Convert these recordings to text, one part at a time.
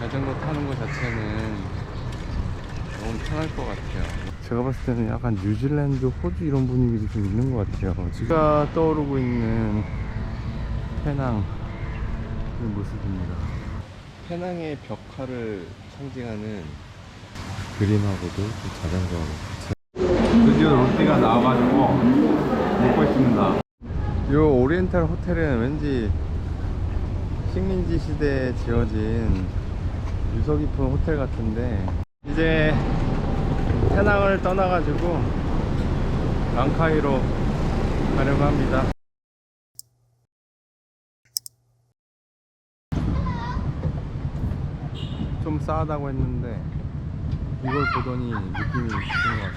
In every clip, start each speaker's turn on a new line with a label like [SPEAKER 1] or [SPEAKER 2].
[SPEAKER 1] 자전거 타는 거 자체는 너무 편할 것 같아요. 제가 봤을 때는 약간 뉴질랜드, 호주 이런 분위기도 좀 있는 것 같아요. 제가 떠오르고 있는 페낭 이 모습입니다. 페낭의 벽화를 상징하는 그림하고도 좀 자전거하고 드디어 롯데가 나와가지고 먹고 있습니다. 이 오리엔탈 호텔은 왠지 식민지 시대에 지어진 유서 깊은 호텔 같은데, 이제 페낭을 떠나가지고 랑카이로 가려고 합니다. 좀 싸하다고 했는데 이걸 보더니 느낌이 있는 것 같습니다.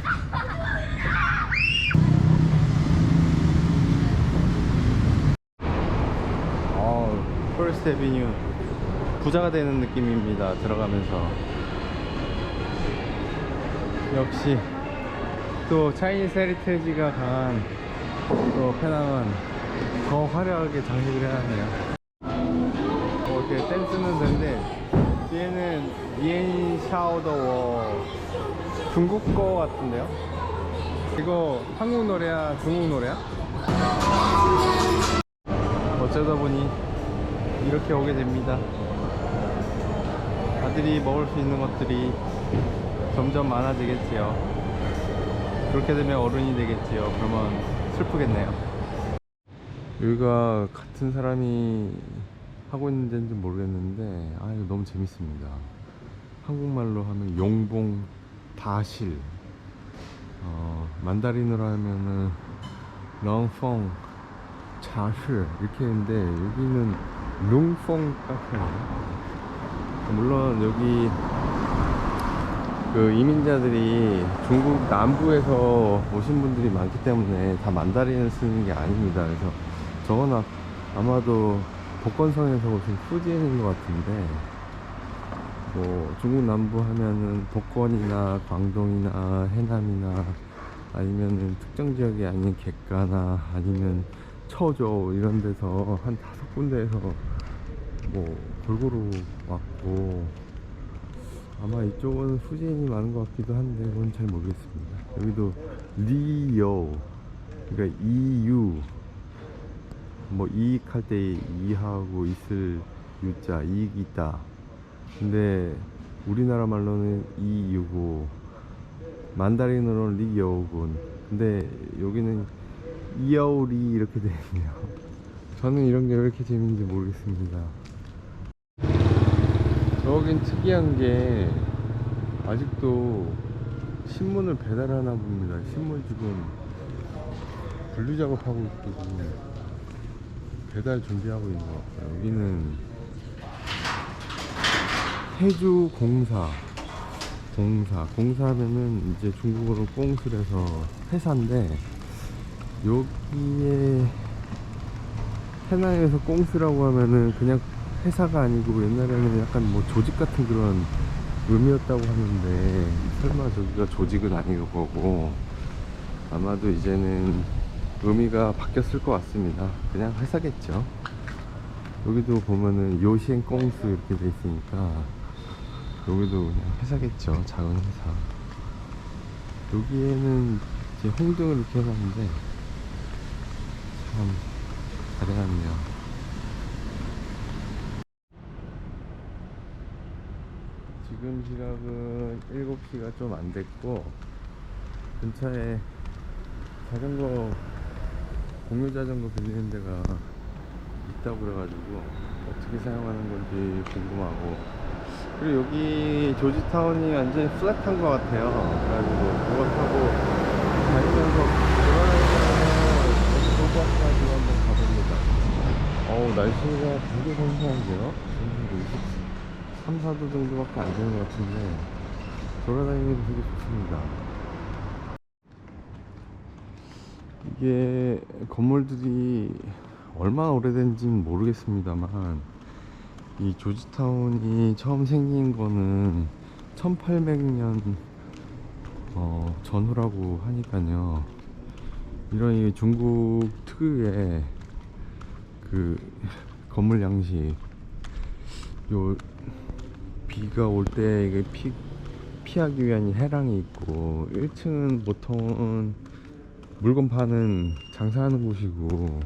[SPEAKER 1] 퍼스트 애비뉴 부자가 되는 느낌입니다. 들어가면서 역시 또 차이니스 헤리테지가 강한 또 페낭은 더 화려하게 장식을 해놨네요. 이렇게 댄스는 되는데 뒤에는 니엔 샤오더워 중국 거 같은데요? 이거 한국 노래야 중국 노래야? 어쩌다 보니 이렇게 오게 됩니다. 아들이 먹을 수 있는 것들이 점점 많아지겠지요. 그렇게 되면 어른이 되겠지요. 그러면 슬프겠네요. 여기가 같은 사람이 하고 있는 데인지 모르겠는데 이거 너무 재밌습니다. 한국말로 하면 용봉 다실, 만다린으로 하면은 렁펑 자실 이렇게 했는데 여기는 룽펑 카페예요. 물론 여기 그 이민자들이 중국 남부에서 오신 분들이 많기 때문에 다 만다린을 쓰는 게 아닙니다. 그래서 저건 아마도 복건성에서 오신 후지인인 것 같은데, 뭐 중국 남부 하면은 복건이나 광동이나 해남이나 아니면은 특정 지역이 아닌 객가나 아니면 처조 이런 데서 한 5군데에서 뭐 골고루 왔고, 아마 이쪽은 후지인이 많은 것 같기도 한데 그건 잘 모르겠습니다. 여기도 리요, 그러니까 EU, 뭐 이익할 때 이하고 있을 유자, 이익이 있다. 근데 우리나라 말로는 이유고 만다린어로는 리여우군. 근데 여기는 이여우리 이렇게 되네요. 저는 이런 게 왜 이렇게 재밌는지 모르겠습니다. 저긴 특이한 게 아직도 신문을 배달하나 봅니다. 신문 지금 분류 작업하고 있고 배달 준비하고 있는 것 같아요. 여기는 해주 공사하면은 이제 중국어로 꽁술해서 회사인데, 여기에 해낭에서 꽁수라고 하면은 그냥 회사가 아니고 옛날에는 약간 뭐 조직 같은 그런 의미였다고 하는데, 설마 저기가 조직은 아닐 거고 아마도 이제는 의미가 바뀌었을 것 같습니다. 그냥 회사겠죠. 여기도 보면은 요시엔 꽁수 이렇게 돼 있으니까 여기도 그냥 회사겠죠. 작은 회사. 여기에는 이제 홍등을 이렇게 해놨는데 참 다양하네요. 지금 시각은 7시가 좀 안 됐고, 근처에 자전거, 공유 자전거 빌리는 데가 있다고 그래가지고 어떻게 사용하는 건지 궁금하고, 그리고 여기 조지타운이 완전히 플랫한 것 같아요. 그래가지고 그거 타고 다니면서 돌아다니면서 조지타운까지 한번 가봅니다. 날씨가 되게 선선한데요? 23, 4도 정도밖에 안 되는 것 같은데 돌아다니기도 되게 좋습니다. 이게 건물들이 얼마나 오래된지는 모르겠습니다만, 이 조지타운이 처음 생긴 거는 1800년 전후라고 하니까요. 이런 이 중국 특유의 그 건물 양식, 요 비가 올 때 이게 피하기 위한 해랑이 있고, 1층은 보통은 물건 파는 장사하는 곳이고,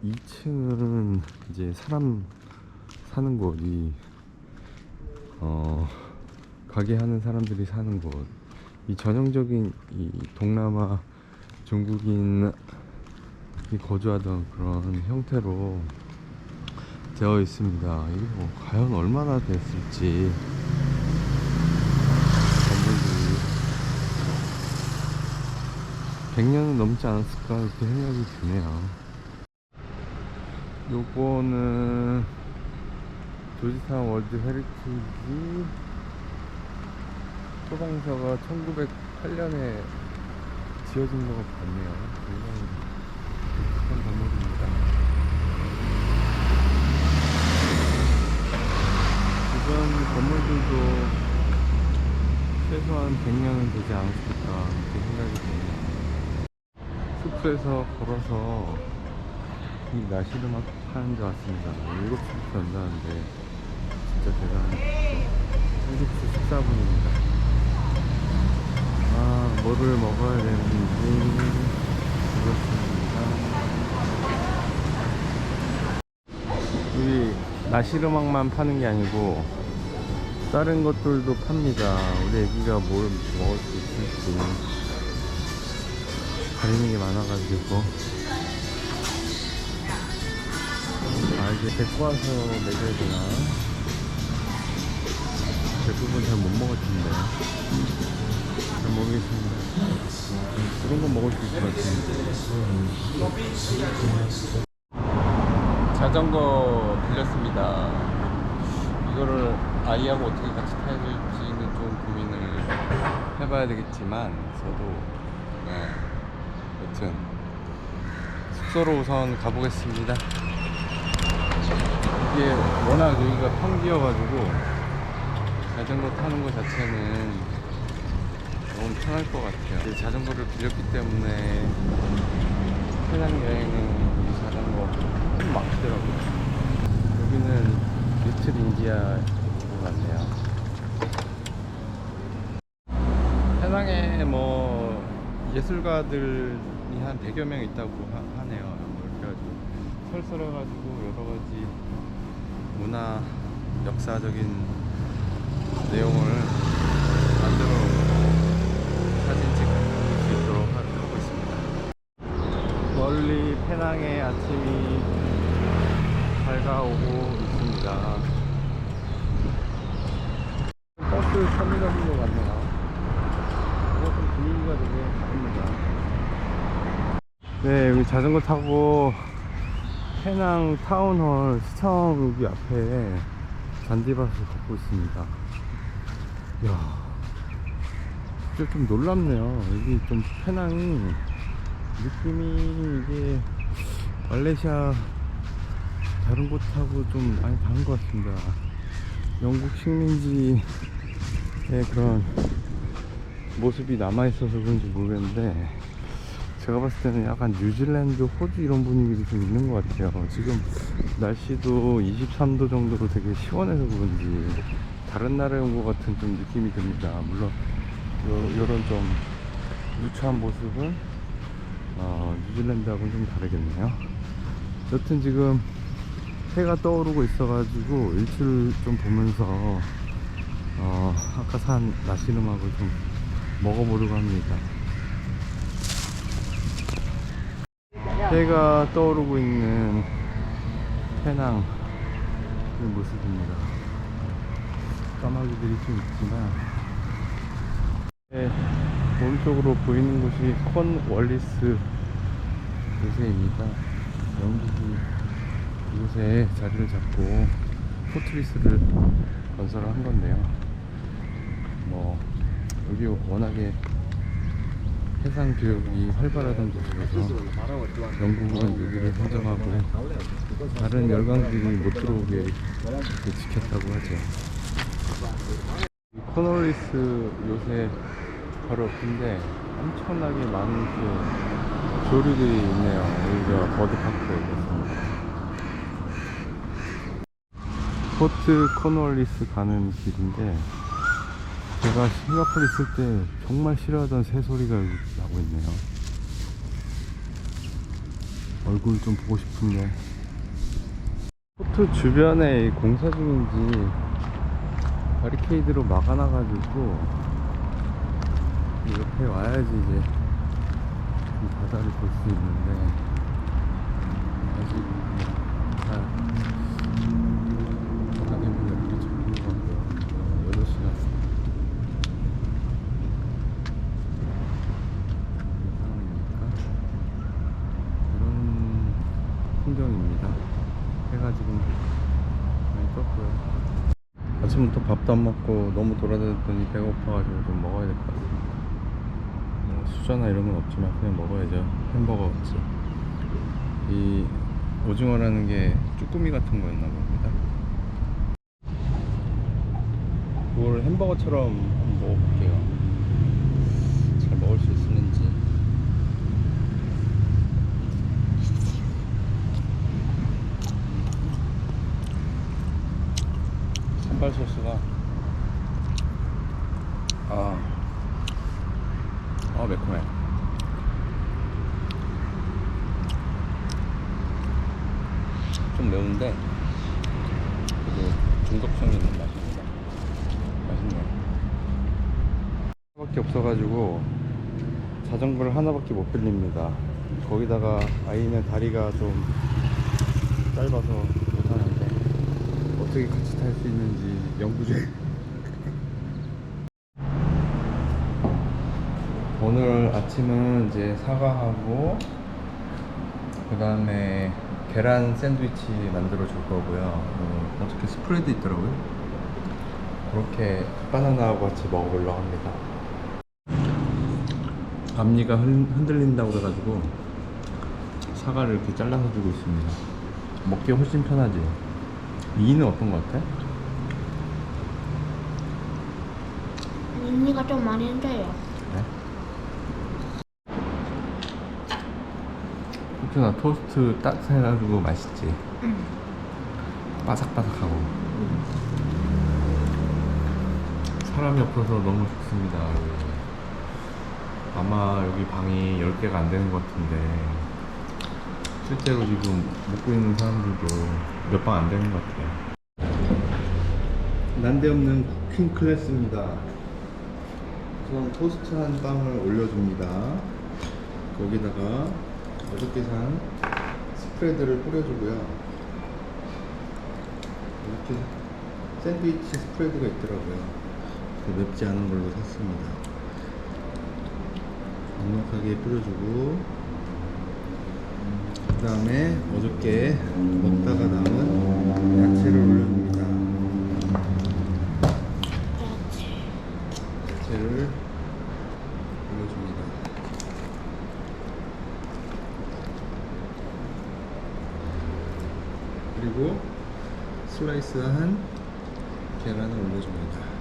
[SPEAKER 1] 2층은 이제 사람 사는 곳이 가게 하는 사람들이 사는 곳. 이 전형적인 이 동남아 중국인이 거주하던 그런 형태로 되어 있습니다. 이게 뭐 과연 얼마나 됐을지. 건물들이 100년은 넘지 않았을까 이렇게 생각이 드네요. 요거는 조지타운 월드 헤리티지 소방서가 1908년에 지어진 것 같네요. 굉장히 독특한 건물입니다. 주변 건물들도 최소한 100년은 되지 않았을까 이렇게 생각이 듭니다. 숙소에서 걸어서 이 나시르막 파는 데 왔습니다. 7시부터 연다는데 진짜 대단한 한국수 식사분입니다. 뭐를 먹어야 되는지 그렇습니다. 여기 나시르막만 파는 게 아니고 다른 것들도 팝니다. 우리 애기가 뭘 먹을 수 있을지 가리는 게 많아가지고 이제 데리고 와서 먹여야 되나? 대부분 잘 못 먹을 텐데 잘 모르겠습니다. 그런 건 먹을 수 있을 것 같은데. 자전거 빌렸습니다. 이거를 아이하고 어떻게 같이 타야 될지는 좀 고민을 해봐야 되겠지만, 저도 여튼 숙소로 우선 가보겠습니다. 이게 워낙 여기가 평지여가지고 자전거 타는 것 자체는 너무 편할 것 같아요. 자전거를 빌렸기 때문에 해당 여행은 이 자전거 좀 막히더라고요. 여기는 리틀 인디아인 것 같네요. 해당에 뭐 예술가들이 한 100여 명 있다고 하네요. 그래가지고 털썰어가지고 여러가지 문화 역사적인 내용을 만들어 놓고 사진 찍을 수 있도록 하고 있습니다. 멀리 페낭의 아침이 밝아오고 있습니다. 버스 터미널인 것 같네요. 이것도 분위기가 되게 다릅니다. 네, 여기 자전거 타고 페낭 타운홀 시청 여기 앞에 잔디밭을 걷고 있습니다. 이야, 진짜 좀 놀랍네요. 여기 좀 페낭이 느낌이 이게 말레이시아 다른 곳하고 좀 많이 다른 것 같습니다. 영국 식민지의 그런 모습이 남아있어서 그런지 모르겠는데, 제가 봤을 때는 약간 뉴질랜드, 호주 이런 분위기도 좀 있는 것 같아요. 지금 날씨도 23도 정도로 되게 시원해서 그런지 다른 나라에 온 것 같은 좀 느낌이 듭니다. 물론 요런 좀 누추한 모습은 뉴질랜드하고는 좀 다르겠네요. 여튼 지금 해가 떠오르고 있어가지고 일출 좀 보면서 아까 산 나시르막을 좀 먹어보려고 합니다. 해가 떠오르고 있는 페낭 그 모습입니다. 까마귀들이 좀 있지만, 오른쪽으로 보이는 곳이 콘월리스 요새입니다. 영국이 이곳에 자리를 잡고 포트리스를 건설을 한 건데요. 뭐 여기 워낙에 해상 교역이 활발하던 곳이라서 영국은 여기를 선점하고 다른 열강들이 못 들어오게 지켰다고 하죠. 코널리스 요새 바로 옆인데 엄청나게 많은 그 조류들이 있네요. 여기가 버드파크에 있습니다. 포트 코널리스 가는 길인데, 제가 싱가포르 있을 때 정말 싫어하던 새소리가 여기 나고 있네요. 얼굴 좀 보고 싶은데. 포트 주변에 공사 중인지 바리케이드로 막아놔가지고 옆에 와야지 이제 바다를 볼 수 있는데, 아직 잘 바다대문을 이렇게 잡는 것 같고요. 8시간 상황이니까 이런 풍경입니다. 해가 지금 많이 떴고요. 아침부터 밥도 안 먹고 너무 돌아다녔더니 배고파가지고 좀 먹어야 될 것 같습니다. 뭐 수저나 이런 건 없지만 그냥 먹어야죠. 햄버거 같이. 이 오징어라는 게 쭈꾸미 같은 거였나 봅니다. 이걸 햄버거처럼 한번 먹어볼게요. 잘 먹을 수 있을는지. 산발 소스가 매콤해. 좀 매운데 그래도 중독성이 있는 맛입니다. 맛있네요. 하나밖에 없어가지고 자전거를 하나밖에 못 빌립니다. 거기다가 아이는 다리가 좀 짧아서 못하는데 어떻게 같이 탈 수 있는지 연구 중. 오늘 아침은 이제 사과하고 그 다음에 계란 샌드위치 만들어 줄 거고요. 어떻게 스프레드 있더라고요. 그렇게 바나나하고 같이 먹으려고 합니다. 앞니가 흔들린다고 그래가지고 사과를 이렇게 잘라서 주고 있습니다. 먹기 훨씬 편하지. 이는 어떤 거 같아?
[SPEAKER 2] 언니가 좀 많이 흔들려.
[SPEAKER 1] 그래? 호준아, 토스트 따뜻해가지고 맛있지?
[SPEAKER 2] 응.
[SPEAKER 1] 바삭바삭하고. 사람이 없어서 너무 좋습니다. 아마 여기 방이 10개가 안 되는 것 같은데 실제로 지금 먹고 있는 사람들도 몇 방 안 되는 것 같아요. 난데없는 쿠킹 클래스입니다. 우선 토스트 한 빵을 올려줍니다. 거기다가 어저께 산 스프레드를 뿌려주고요. 이렇게 샌드위치 스프레드가 있더라고요. 맵지 않은 걸로 샀습니다. 넉넉하게 뿌려주고, 그 다음에 어저께 먹다가 남은 야채를 올려줍니다. 야채를 올려줍니다. 그리고 슬라이스한 계란을 올려줍니다.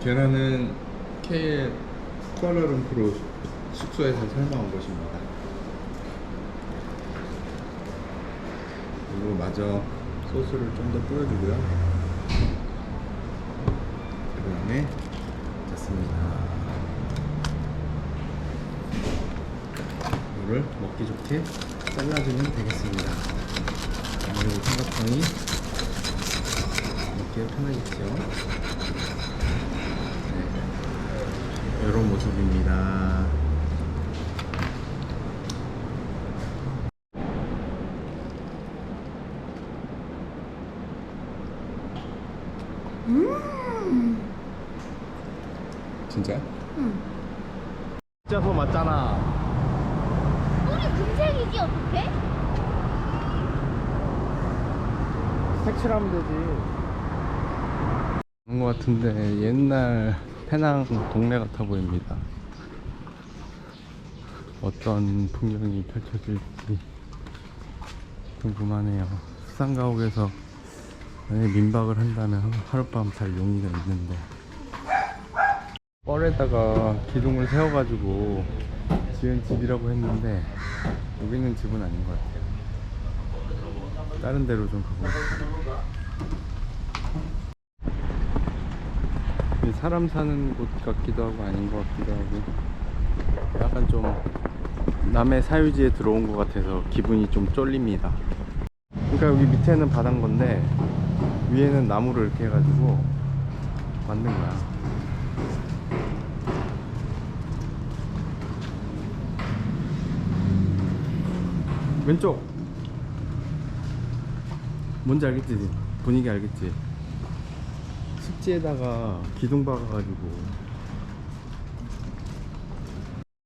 [SPEAKER 1] 계란은 KL 쿠알라룸푸르 숙소에서 삶아온 것입니다. 그리고 마저 소스를 좀 더 뿌려주고요. 그 다음에 됐습니다. 이거를 먹기 좋게 잘라주면 되겠습니다. 아무래도 삼각형이 먹기가 편하겠죠. 이런 모습입니다. 진짜?
[SPEAKER 2] 응.
[SPEAKER 1] 진짜 소 맞잖아.
[SPEAKER 2] 우리 금색이지 어떡해?
[SPEAKER 1] 색칠하면 되지. 그런 것 같은데 옛날 페낭 동네 같아 보입니다. 어떤 풍경이 펼쳐질지 궁금하네요. 수상가옥에서 만약에 민박을 한다면 하룻밤 잘 용의가 있는데 뻘에다가 기둥을 세워가지고 지은 집이라고 했는데 여기는 집은 아닌 것 같아요. 다른 데로 좀 가보겠습니다. 사람 사는 곳 같기도 하고 아닌 것 같기도 하고 약간 좀 남의 사유지에 들어온 것 같아서 기분이 좀 쫄립니다. 그러니까 여기 밑에는 바닷건데 위에는 나무를 이렇게 해가지고 만든 거야. 왼쪽 뭔지 알겠지? 분위기 알겠지? 습지에다가 기둥 박아가지고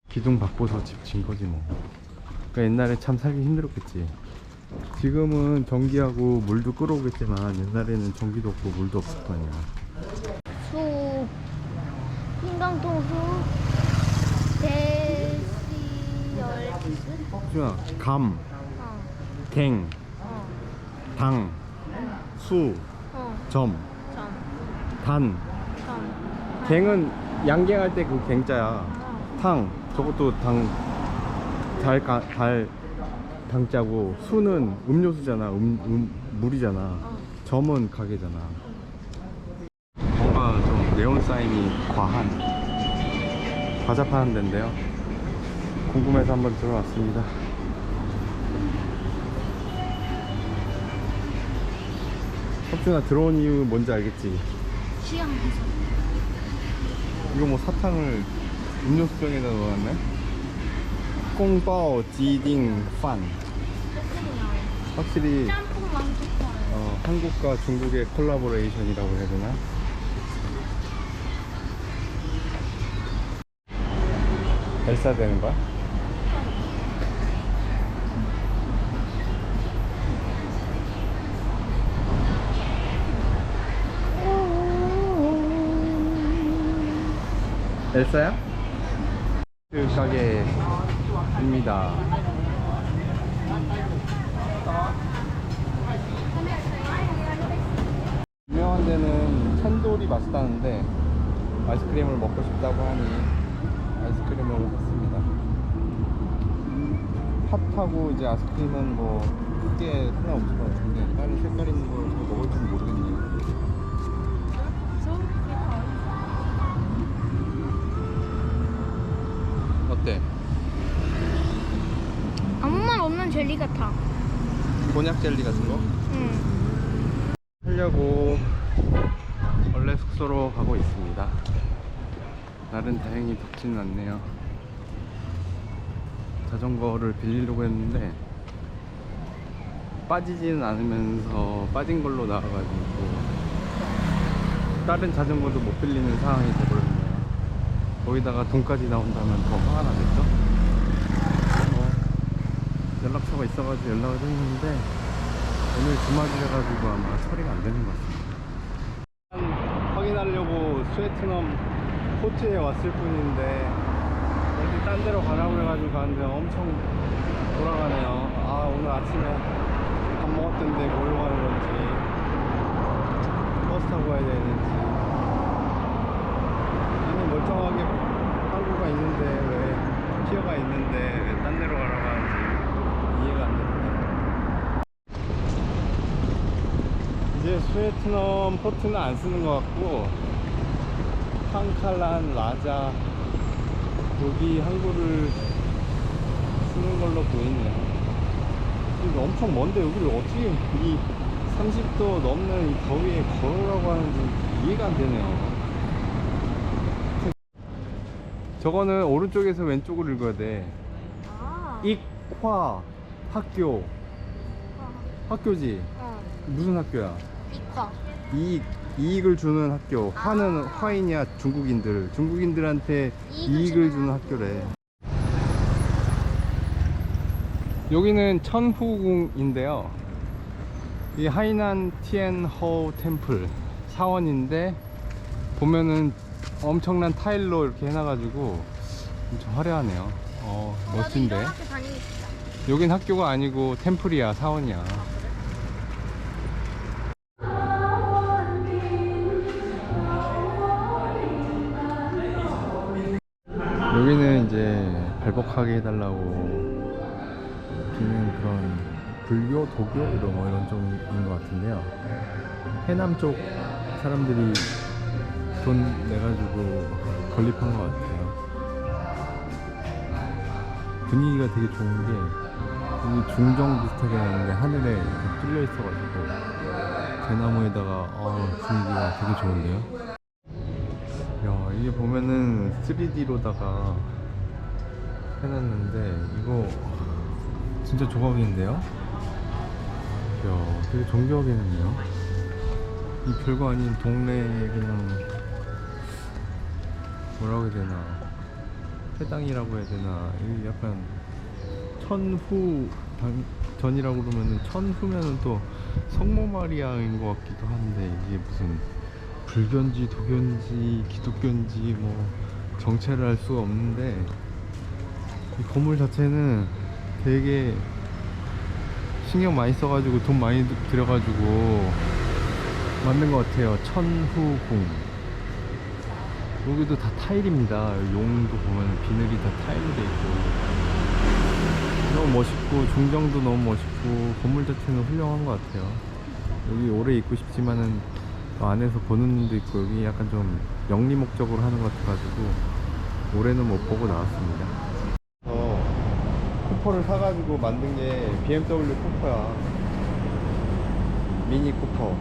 [SPEAKER 1] 기둥 박고서 집 진 거지 뭐. 그러니까 옛날에 참 살기 힘들었겠지. 지금은 전기하고 물도 끌어오겠지만 옛날에는 전기도 없고 물도 없을 거 아니야.
[SPEAKER 2] 수, 흰강통수, 대시열기스?
[SPEAKER 1] 준아, 감,
[SPEAKER 2] 어,
[SPEAKER 1] 갱,
[SPEAKER 2] 어,
[SPEAKER 1] 당, 수,
[SPEAKER 2] 어,
[SPEAKER 1] 점,
[SPEAKER 2] 점,
[SPEAKER 1] 단.
[SPEAKER 2] 점.
[SPEAKER 1] 갱은 양갱할 때 그 갱자야. 탕, 저것도 당자고. 수는 음료수잖아. 물이잖아. 점은 가게잖아. 뭔가 좀 네온 사인이 과한 과자 파는 데인데요. 궁금해서 한번 들어왔습니다. 석준아, 들어온 이유 뭔지 알겠지?
[SPEAKER 2] 취향해서.
[SPEAKER 1] 이거 뭐 사탕을 음료수병에다 넣어놨네? 꽁바오 지딩 판. 확실히
[SPEAKER 2] 짬뽕 왕국화.
[SPEAKER 1] 한국과 중국의 콜라보레이션이라고 해야 되나? 엘사 되는 거야? 엘사야? 그 가게입니다. 유명한 데는 찬돌이 맛있다는데 아이스크림을 먹고 싶다고 하니 아이스크림을 샀습니다. 팥하고 이제 아이스크림은 뭐 크게 상관없을 것 같은데 다른 색깔 있는 걸 잘 먹을 줄 모르겠네요. 어때?
[SPEAKER 2] 아무 말 없는 젤리 같아.
[SPEAKER 1] 곤약 젤리 같은 거?
[SPEAKER 2] 응.
[SPEAKER 1] 하려고 원래 숙소로 가고 있습니다. 날은 다행히 덥지는 않네요. 자전거를 빌리려고 했는데 빠지지는 않으면서 빠진 걸로 나와가지고 다른 자전거도 못 빌리는 상황이 돼버렸네요. 거기다가 돈까지 나온다면 더 화가 나겠죠? 연락처가 있어가지고 연락을 했는데 오늘 주말이라가지고 아마 처리가 안 되는 것 같습니다. 확인하려고 스웨트넘 코트에 왔을 뿐인데 어디 딴 데로 가라고 해가지고 가는데 엄청 돌아가네요. 아, 오늘 아침에 밥 먹었던 데 뭘로 가는 건지 버스 타고 가야 되는지 아니 멀쩡하게 항구가 있는데 왜 피어가 있는데 왜 딴 데로 가라고 하는지 이해가 안 됩니다. 이제 스웨트넘 포트는 안 쓰는 것 같고 탕칼란 라자 여기 항구를 쓰는 걸로 보이네요. 이거 엄청 먼데 여기를 어떻게 이 30도 넘는 이 더위에 걸으라고 하는지 이해가 안 되네요. 저거는 오른쪽에서 왼쪽으로 읽어야 돼.
[SPEAKER 2] 아.
[SPEAKER 1] 익화 학교. 학교지? 무슨 학교야?
[SPEAKER 2] 이과.
[SPEAKER 1] 이익을 주는 학교. 화는 화인이야. 중국인들한테 이익을 주는 학교래. 여기는 천후궁인데요. 이 하이난 티엔호 템플 사원인데 보면은 엄청난 타일로 이렇게 해놔가지고 엄청 화려하네요. 멋진데.
[SPEAKER 2] 나도 이런 학교 다니고 싶다.
[SPEAKER 1] 여긴 학교가 아니고 템플이야. 사원이야. 발복하게 해달라고 비는 그런 불교, 도교 이런 쪽인 것 같은데요. 해남 쪽 사람들이 돈 내가지고 건립한 것 같아요. 분위기가 되게 좋은 게 여기 중정 비슷하게 나는데 하늘에 이렇게 뚫려 있어가지고 대나무에다가 분위기가 되게 좋은데요. 야, 이게 보면은 3D로다가 해놨는데 이거 진짜 조각인데요? 야, 되게 정교하게 했네요. 이 별거 아닌 동네 그냥 뭐라고 해야 되나, 회당이라고 해야 되나, 이 약간 전이라고 그러면은 천후면은 또 성모 마리아인 것 같기도 한데 이게 무슨 불교인지 도교인지 기독교인지 뭐 정체를 알 수가 없는데 이 건물 자체는 되게 신경 많이 써가지고 돈 많이 들여가지고 만든 것 같아요. 천후궁. 여기도 다 타일입니다. 용도 보면 비늘이 다 타일로 돼 있고 너무 멋있고 중정도 너무 멋있고 건물 자체는 훌륭한 것 같아요. 여기 오래 있고 싶지만은 안에서 보는 눈도 있고 여기 약간 좀 영리 목적으로 하는 것 같아가지고 올해는 못 보고 나왔습니다. 쿠퍼를 사가지고 만든 게 BMW 쿠퍼야. 미니 쿠퍼.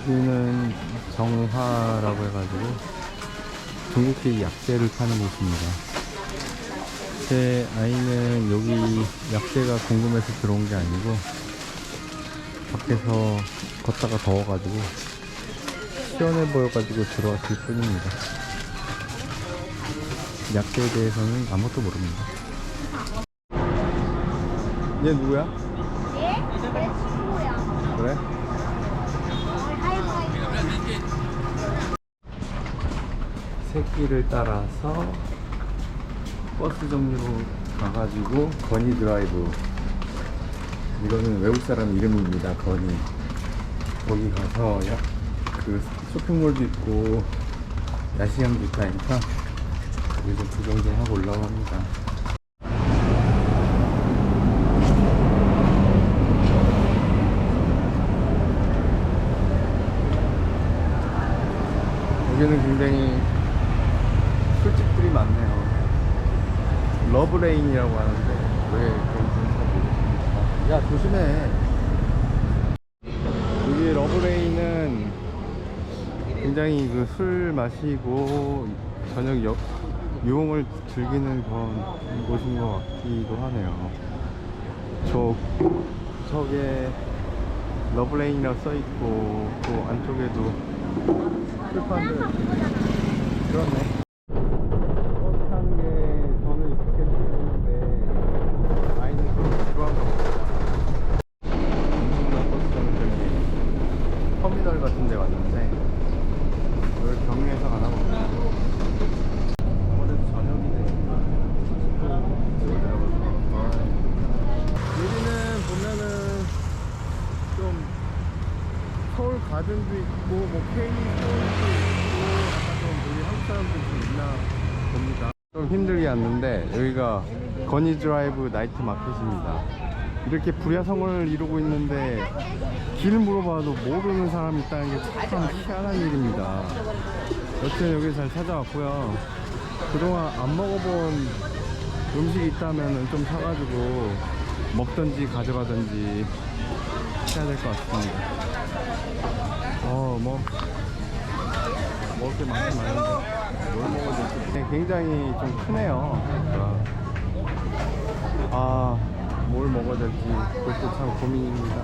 [SPEAKER 1] 여기는 정화라고 해가지고 중국식 약재를 파는 곳입니다. 제 아이는 여기 약재가 궁금해서 들어온 게 아니고 밖에서 걷다가 더워가지고 시원해 보여가지고 들어왔을 뿐입니다. 약재에 대해서는 아무것도 모릅니다. 얘 누구야?
[SPEAKER 2] 얘? 내 친구야.
[SPEAKER 1] 그래?
[SPEAKER 2] 하이파이브.
[SPEAKER 1] 새길을 따라서 버스 정류로 가가지고 건이 드라이브. 이거는 외국 사람 이름입니다. 건이. 거기 가서 그 쇼핑몰도 있고 야시장도 있다니까 여기서 구경 좀 하고 올라고 합니다. 여기는 굉장히 술집들이 많네요. 러브레인이라고 하는데 왜 그런지 잘 모르겠습니다. 야, 조심해. 여기 러브레인은 굉장히 그 술 마시고 저녁 유흥을 즐기는 그런 곳인 것 같기도 하네요. 저게 러브레인이라고 써있고 또 안쪽에도 술판들 그렇네. 버스 타는 게 저는 익숙했는데 아이는 좀 지루한가 봅니다. 엄청난 버스 정류장이 터미널 같은 데 왔는데 여기 경유해서 가나 봅니다. 아무래도 저녁이네. 여기는 보면은 좀 서울 가든도 있고 뭐 K 서울도 있고 약간 좀 여기 한국 사람들 좀 있나 봅니다. 좀 힘들게 왔는데 여기가 건이 드라이브 나이트 마켓입니다. 이렇게 불야성을 이루고 있는데 길 물어봐도 모르는 사람이 있다는 게 참 희한한 일입니다. 여튼 여기 잘 찾아왔고요. 그동안 안 먹어본 음식이 있다면 좀 사가지고 먹든지 가져가든지 해야 될 것 같습니다. 뭐 먹을 게 많긴 많은데 뭘 먹어야 될지 굉장히 좀 크네요. 뭘 먹어야 될지 그것도 참 고민입니다.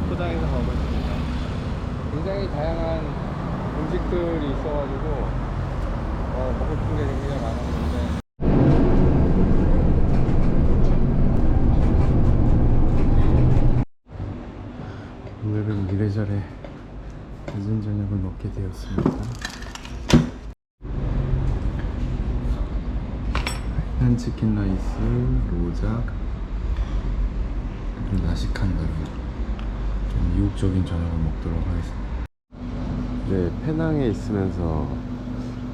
[SPEAKER 1] 포장해서 가고 있습니다. 굉장히 다양한 음식들이 있어가지고 먹고 싶은 게 굉장히 많았는데 오늘은 이래저래 늦은 저녁을 먹게 되었습니다. 한 치킨 라이스, 로자, 그리고 나시칸다를 좀 이국적인 저녁을 먹도록 하겠습니다. 이 네, 페낭에 있으면서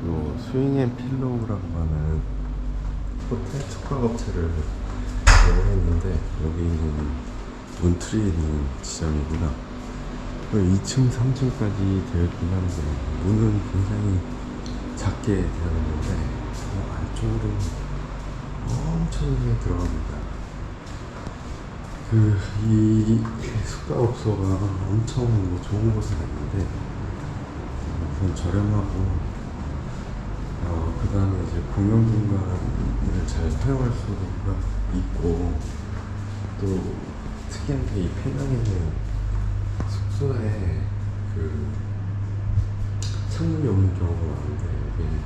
[SPEAKER 1] 요 스윙앤필로우라고 하는 호텔 숙박업체를 이용했는데 여기는 문트리에 있는 지점이구나. 2층, 3층까지 되어 있긴 한데 문은 굉장히 작게 되어 있는데 안쪽으로 엄청나게 들어갑니다. 이 숙박업소가 엄청 좋은 곳은 아닌데 우선 저렴하고 그 다음에 이제 공용공간을 잘 사용할 수가 있고 또 특이한 게 이 페낭에는 숙소에 창문이 없는 경우가 많은데 여기는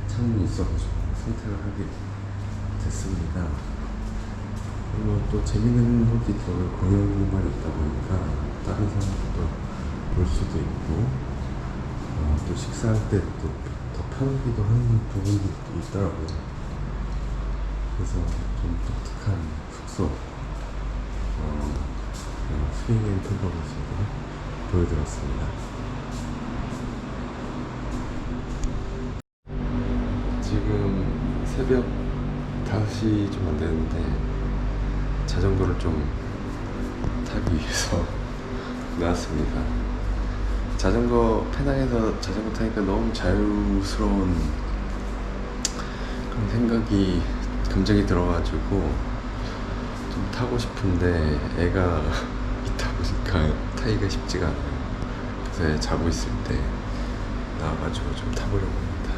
[SPEAKER 1] 창문이 있어가지고 선택을 하게 됐습니다. 그리고 또 재밌는 것도 있어요. 공용공간이 있다 보니까 다른 사람들도 볼 수도 있고 또 식사할 때 또 더 편하기도 한 부분도 있더라고요. 그래서 좀 독특한 숙소 스윙앤필로우에서 보여드렸습니다. 지금 새벽 5시 좀 안 되는데 자전거를 좀 타기 위해서 나왔습니다. 페낭에서 자전거 타니까 너무 자유스러운 그런 감정이 들어가지고 좀 타고 싶은데 애가 있다 보니까 타기가 쉽지가 않아요. 그래서 애 자고 있을 때 나와가지고 좀 타보려고 합니다.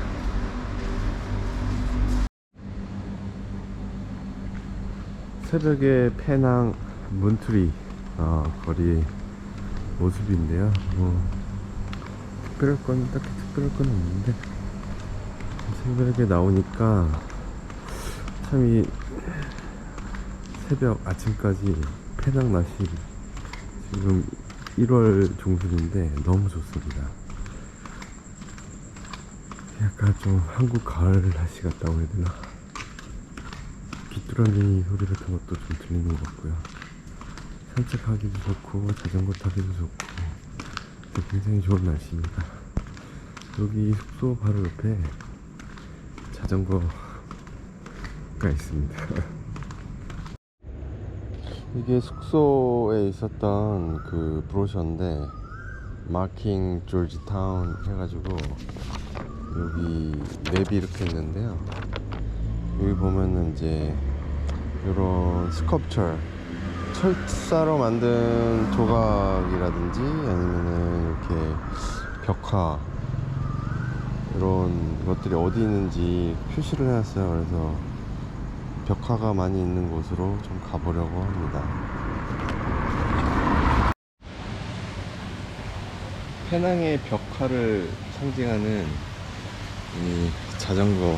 [SPEAKER 1] 새벽에 페낭 문트리 거리 모습인데요. 딱히 특별할 건 없는데 새벽에 나오니까 참 이 새벽 아침까지 페낭 날씨 지금 1월 중순인데 너무 좋습니다. 약간 좀 한국 가을 날씨 같다고 해야 되나? 귀뚜라미 소리 같은 것도 좀 들리는 것 같고요. 산책하기도 좋고 자전거 타기도 좋고 굉장히 좋은 날씨입니다. 여기 숙소 바로 옆에 자전거가 있습니다. 이게 숙소에 있었던 그 브로셔인데 마킹 조지타운 해가지고 여기 맵이 이렇게 있는데요. 여기 보면은 이제 이런 스컵처 철사로 만든 조각이라든지 아니면은 이렇게 벽화 이런 것들이 어디 있는지 표시를 해놨어요. 그래서 벽화가 많이 있는 곳으로 좀 가보려고 합니다. 페낭의 벽화를 상징하는 이 자전거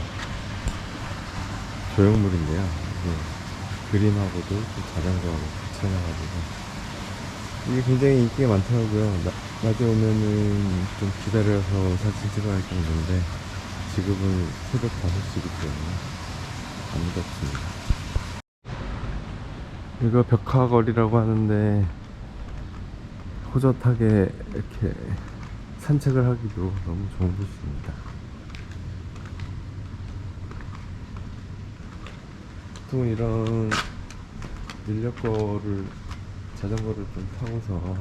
[SPEAKER 1] 조형물인데요. 그림하고도 좀 자전거하고 붙여놔가지고 이게 굉장히 인기가 많더라고요. 낮에 오면은 좀 기다려서 사진 찍어야 할 정도인데 지금은 새벽 5시이기 때문에 아무도 없습니다. 이거 벽화거리라고 하는데 호젓하게 이렇게 산책을 하기도 너무 좋은 곳입니다. 보통 이런 자전거를 좀 타고서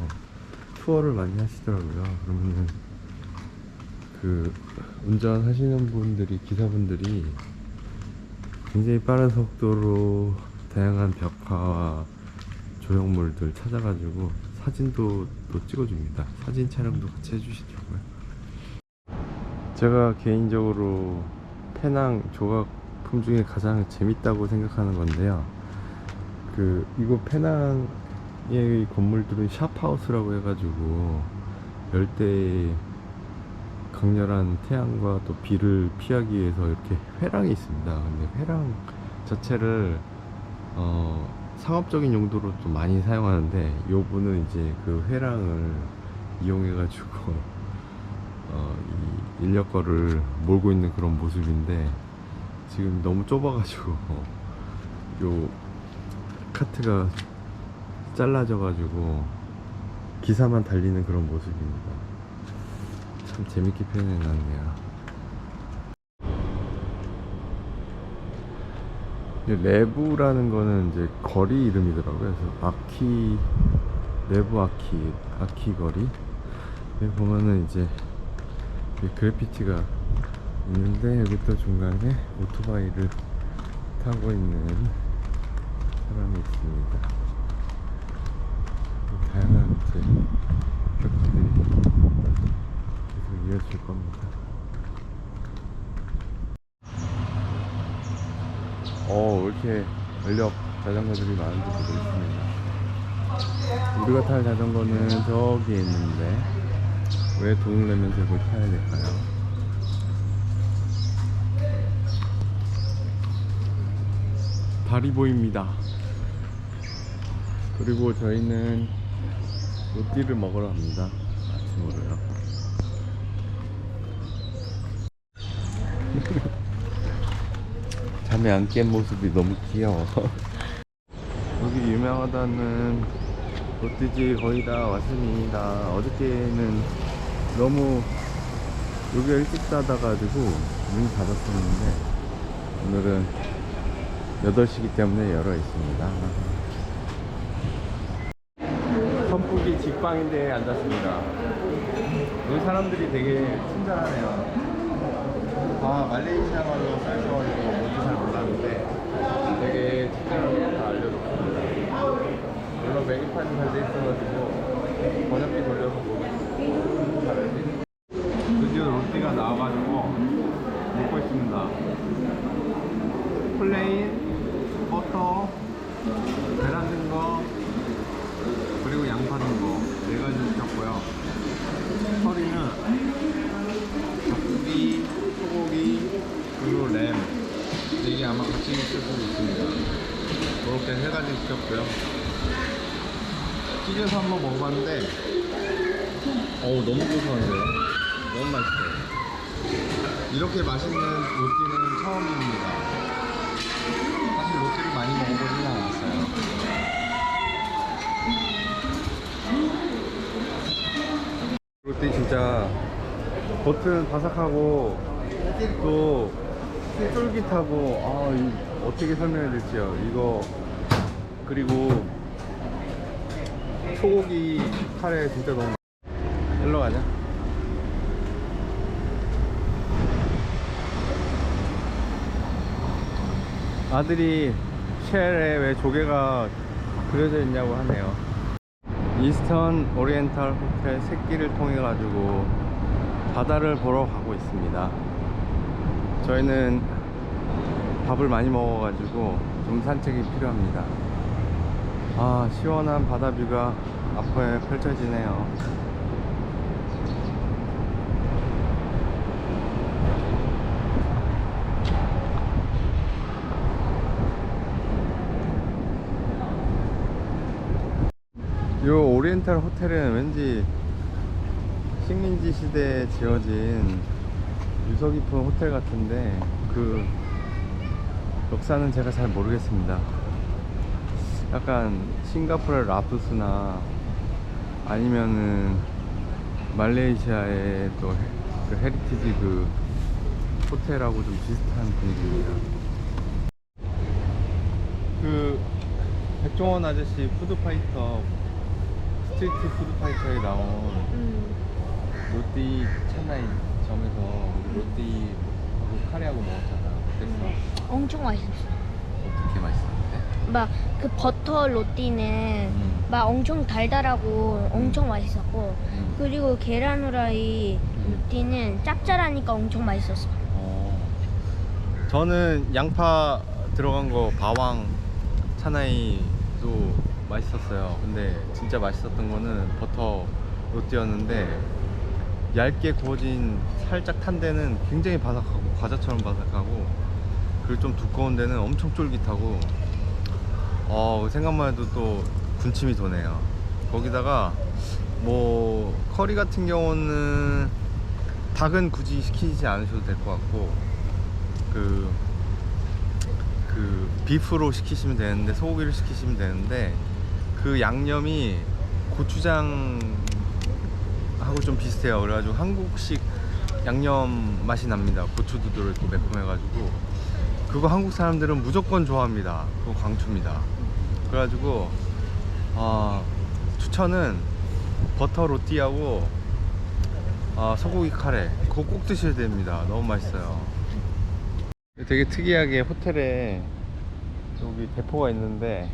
[SPEAKER 1] 투어를 많이 하시더라고요. 그러면은 운전하시는 분들이, 기사분들이 굉장히 빠른 속도로 다양한 벽화와 조형물들 찾아가지고 사진도 또 찍어줍니다. 사진 촬영도 같이 해주시더라고요. 제가 개인적으로 페낭 조각품 중에 가장 재밌다고 생각하는 건데요. 이곳 페낭의 건물들은 샤프하우스라고 해가지고 열대의 강렬한 태양과 또 비를 피하기 위해서 이렇게 회랑이 있습니다. 근데 회랑 자체를 상업적인 용도로 좀 많이 사용하는데 요분은 이제 그 회랑을 이용해가지고 이 인력거를 몰고 있는 그런 모습인데 지금 너무 좁아가지고 요 카트가 잘라져 가지고 기사만 달리는 그런 모습입니다. 참 재밌게 표현해놨네요. 레부라는 거는 이제 거리 이름이더라고요. 그래서 아키, 레부 아키 거리. 여기 보면은 이제 그래피티가 있는데, 여기 또 중간에 오토바이를 타고 있는 사람이 있습니다. 다양한 이제 벽지들이 계속 이어질 겁니다. 왜 이렇게 전력 자전거들이 많은지 모르겠습니다. 우리가 탈 자전거는 저기에 있는데 왜 돈을 내면서 그걸 타야 될까요? 달이 보입니다. 그리고 저희는 로띠를 먹으러 갑니다. 아침으로요. 잠에 안 깬 모습이 너무 귀여워. 여기 유명하다는 롯데집 거의 다 왔습니다. 어저께는 너무 여기가 일찍 닫아가지고 문이 닫았었는데 오늘은 8시기 때문에 열어 있습니다. 선풍기 직방인데 앉았습니다. 여기 사람들이 되게 친절하네요. 말레이시아 말로 써있어가지고 뭔지 잘 몰랐는데 되게 친절하게 다 알려줬습니다. 물론 메뉴판이 잘 돼 있어가지고 번역기 돌려서 보고 잘알지. 드디어 롯데가 나와가지고 먹고 있습니다. 플레인, 버터, 계란 넣은 거, 그리고 양파 넣은 거 4가지 시켰고요. 커리는 닭고기, 소고기, 그리고 램, 이게 아마 같이 있을 수도 있습니다. 그렇게 3가지 시켰고요. 찢어서 한번 먹어봤는데 너무 고소한데요? 너무 맛있어요. 이렇게 맛있는 로띠는 처음입니다. 사실 로띠를 많이 먹어보지는 않았어요. 롯데 진짜 겉은 바삭하고 또 쫄깃하고, 어떻게 설명해야 될지요. 이거 그리고 소고기 카레 진짜 너무. 일로 가자. 아들이 쉘에 왜 조개가 그려져 있냐고 하네요. 이스턴 오리엔탈 호텔 새끼를 통해 가지고 바다를 보러 가고 있습니다. 저희는 밥을 많이 먹어 가지고 좀 산책이 필요합니다. 시원한 바다뷰가 앞에 펼쳐지네요. 요 오리엔탈 호텔은 왠지 식민지 시대에 지어진 유서 깊은 호텔 같은데 그 역사는 제가 잘 모르겠습니다. 약간 싱가포르의 라푸스나 아니면은 말레이시아의 또 그 헤리티지 그 호텔하고 좀 비슷한 분위기입니다. 그 백종원 아저씨 푸드파이터, 스트리트 푸드파이터에 나온 롯데 차나이 점에서 롯데하고 카레하고 먹었잖아. 어땠어?
[SPEAKER 2] 엄청 맛있었어.
[SPEAKER 1] 어떻게 맛있었는데?
[SPEAKER 2] 막 그 버터 로띠는 막 엄청 달달하고 엄청 맛있었고, 그리고 계란 후라이 로띠는 짭짤하니까 엄청 맛있었어.
[SPEAKER 1] 저는 양파 들어간 거 바왕 차나이도 맛있었어요. 근데 진짜 맛있었던 거는 버터 로띠였는데 얇게 구워진 살짝 탄 데는 굉장히 바삭하고 과자처럼 바삭하고, 그리고 좀 두꺼운 데는 엄청 쫄깃하고, 생각만 해도 또 군침이 도네요. 거기다가 뭐 커리 같은 경우는 닭은 굳이 시키지 않으셔도 될 것 같고, 그 비프로 시키시면 되는데, 소고기를 시키시면 되는데, 그 양념이 고추장 하고 좀 비슷해요. 그래가지고 한국식 양념 맛이 납니다. 고추도 들어있고 매콤해가지고 그거 한국 사람들은 무조건 좋아합니다. 그거 강추입니다. 그래가지고 추천은 버터 로띠하고 소고기 카레 그거 꼭 드셔야 됩니다. 너무 맛있어요. 되게 특이하게 호텔에 여기 대포가 있는데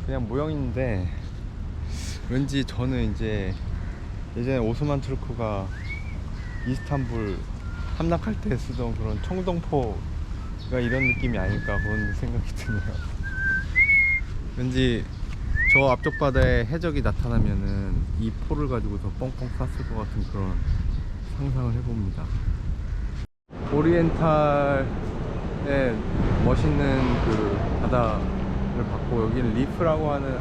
[SPEAKER 1] 그냥 모형인데 왠지 저는 이제 예전에 오스만 투르크가 이스탄불 함락할 때 쓰던 그런 청동포가 이런 느낌이 아닐까 그런 생각이 드네요. 왠지 저 앞쪽 바다에 해적이 나타나면은 이 포를 가지고서 뻥뻥 쐈을 것 같은 그런 상상을 해봅니다. 오리엔탈의 멋있는 그 바다를 받고 여기는 리프라고 하는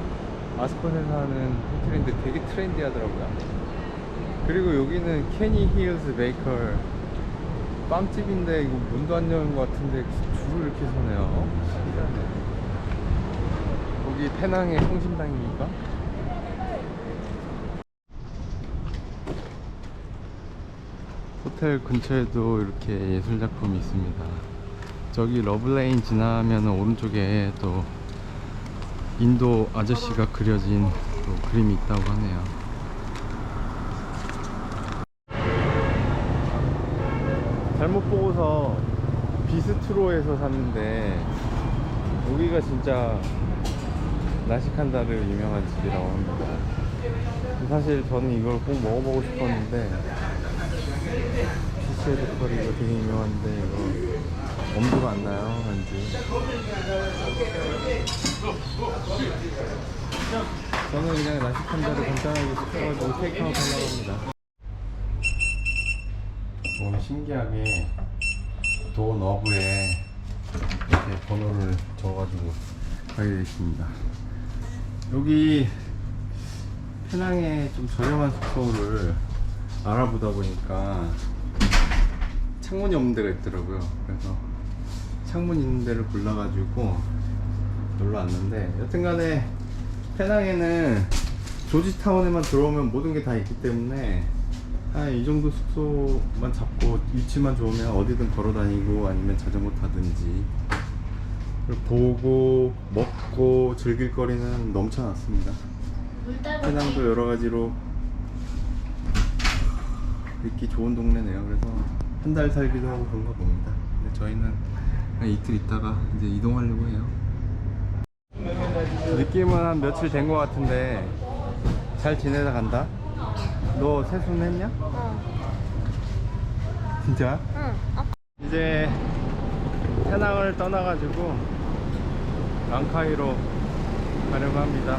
[SPEAKER 1] 아스콘에서 하는 호텔인데 되게 트렌디하더라고요. 그리고 여기는 케니 힐즈 베이커 빵집인데 이거 문도 안 여는 것 같은데 줄을 이렇게 서네요. 신기하네. 여기 페낭의 성심당입니까? 호텔 근처에도 이렇게 예술작품이 있습니다. 저기 러브레인 지나면 오른쪽에 또 인도 아저씨가 그려진 또 그림이 있다고 하네요. 잘못 보고서 비스트로에서 샀는데 여기가 진짜 나시칸다르 유명한 집이라고 합니다. 사실 저는 이걸 꼭 먹어보고 싶었는데 피시의 도커리 이거 되게 유명한데 이거 엄두가 안 나요. 왠지 저는 그냥 나시칸다르 간단하게 시켜가지고 테이크아웃 하려고 합니다. 너무 신기하게 도 너브에 이렇게 번호를 적어가지고 가게 되어 있습니다. 여기 페낭에 좀 저렴한 숙소를 알아보다 보니까 창문이 없는 데가 있더라고요. 그래서 창문 있는 데를 골라가지고 놀러 왔는데 여튼간에 페낭에는 조지타운에만 들어오면 모든 게 다 있기 때문에 이 정도 숙소만 잡고 위치만 좋으면 어디든 걸어 다니고 아니면 자전거 타든지 보고 먹고 즐길 거리는 넘쳐났습니다. 페낭도 여러 가지로 있기 좋은 동네네요. 그래서 한 달 살기도 하고 그런가 봅니다. 근데 저희는 그냥 이틀 있다가 이제 이동하려고 해요. 느낌은 한 며칠 된 것 같은데 잘 지내다 간다. 너 세수는 했냐? 진짜?
[SPEAKER 2] 응.
[SPEAKER 1] 이제 페낭을 떠나가지고 랑카이로 가려고 합니다.